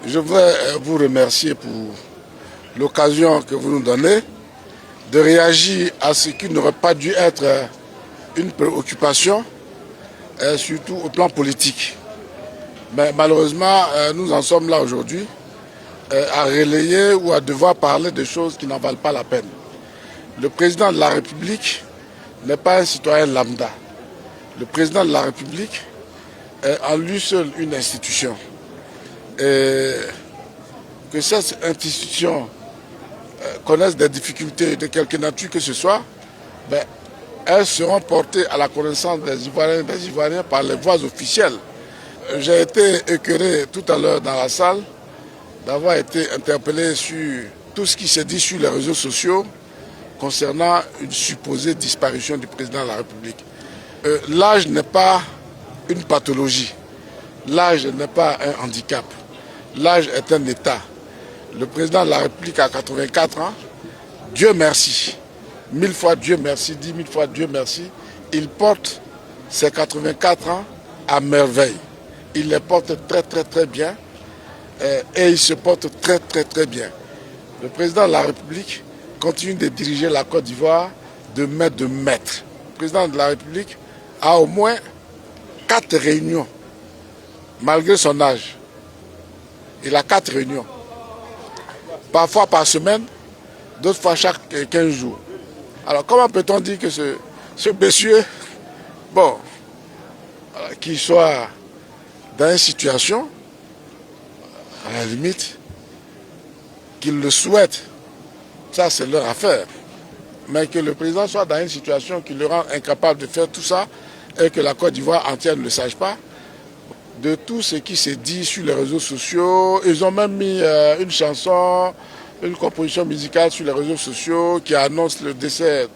Je voudrais vous remercier pour l'occasion que vous nous donnez de réagir à ce qui n'aurait pas dû être une préoccupation, surtout au plan politique. Mais malheureusement, nous en sommes là aujourd'hui à relayer ou à devoir parler de choses qui n'en valent pas la peine. Le président de la République n'est pas un citoyen lambda. Le président de la République est en lui seul une institution. Et que cette institution connaisse des difficultés de quelque nature que ce soit, ben, elles seront portées à la connaissance des Ivoiriens par les voies officielles. J'ai été écœuré tout à l'heure dans la salle d'avoir été interpellé sur tout ce qui s'est dit sur les réseaux sociaux concernant une supposée disparition du président de la République. L'âge n'est pas une pathologie, l'âge n'est pas un handicap, l'âge est un état. Le président de la République a 84 ans, Dieu merci, 1000 fois Dieu merci, 10 000 fois Dieu merci, il porte ses 84 ans à merveille. Il les porte très bien et il se porte très bien. Le président de la République continue de diriger la Côte d'Ivoire de maître. Le président de la République a au moins 4 réunions, malgré son âge. Il a 4 réunions. Parfois par semaine, d'autres fois chaque 15 jours. Alors comment peut-on dire que ce monsieur, bon, qu'il soit dans une situation, à la limite, qu'il le souhaite, ça c'est leur affaire. Mais que le président soit dans une situation qui le rend incapable de faire tout ça et que la Côte d'Ivoire entière ne le sache pas, de tout ce qui s'est dit sur les réseaux sociaux, ils ont même mis une chanson, une composition musicale sur les réseaux sociaux qui annonce le décès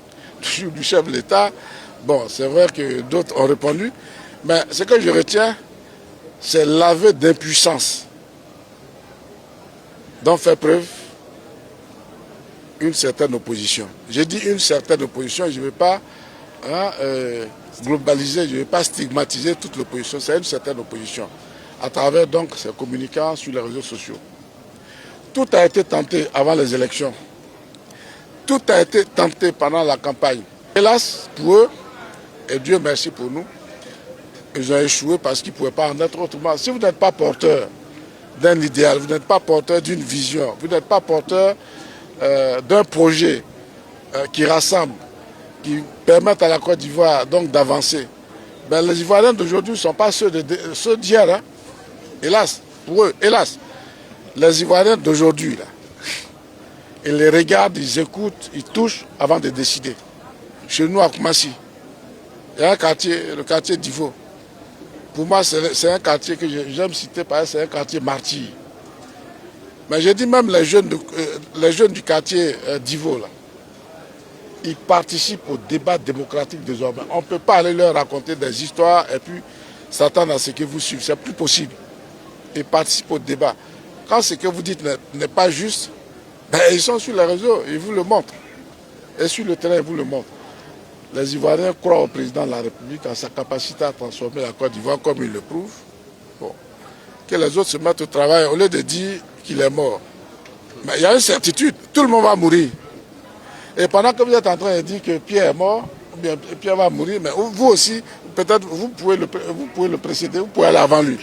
du chef de l'État. Bon, c'est vrai que d'autres ont répondu, mais ce que je retiens, c'est l'aveu d'impuissance dont fait preuve une certaine opposition. J'ai dit une certaine opposition, je ne vais pas globaliser, je ne vais pas stigmatiser toute l'opposition, c'est une certaine opposition, à travers donc ces communicants sur les réseaux sociaux. Tout a été tenté avant les élections, tout a été tenté pendant la campagne. Hélas, pour eux, et Dieu merci pour nous, ils ont échoué parce qu'ils ne pouvaient pas en être autrement. Si vous n'êtes pas porteur d'un idéal, vous n'êtes pas porteur d'une vision, vous n'êtes pas porteur d'un projet qui rassemble, qui permette à la Côte d'Ivoire donc d'avancer, ben, les Ivoiriens d'aujourd'hui ne sont pas ceux d'hier. Hein. Hélas, pour eux, hélas. Les Ivoiriens d'aujourd'hui, ils les regardent, ils écoutent, ils touchent avant de décider. Chez nous à Koumassi, il y a un quartier, le quartier d'Ivo. Pour moi, c'est un quartier que j'aime citer parce que c'est un quartier martyr. Mais j'ai dit même les jeunes du quartier d'Ivo, là, ils participent au débat démocratique désormais. On ne peut pas aller leur raconter des histoires et puis s'attendre à ce que vous suivez. C'est plus possible. Ils participent au débat. Quand ce que vous dites n'est pas juste, ben, ils sont sur les réseaux, ils vous le montrent. Et sur le terrain, ils vous le montrent. Les Ivoiriens croient au président de la République, à sa capacité à transformer la Côte d'Ivoire comme il le prouve. Bon. Que les autres se mettent au travail au lieu de dire qu'il est mort. Mais il y a une certitude, tout le monde va mourir. Et pendant que vous êtes en train de dire que Pierre est mort, ou bien Pierre va mourir, mais vous aussi, peut-être vous pouvez le précéder, vous pouvez aller avant lui.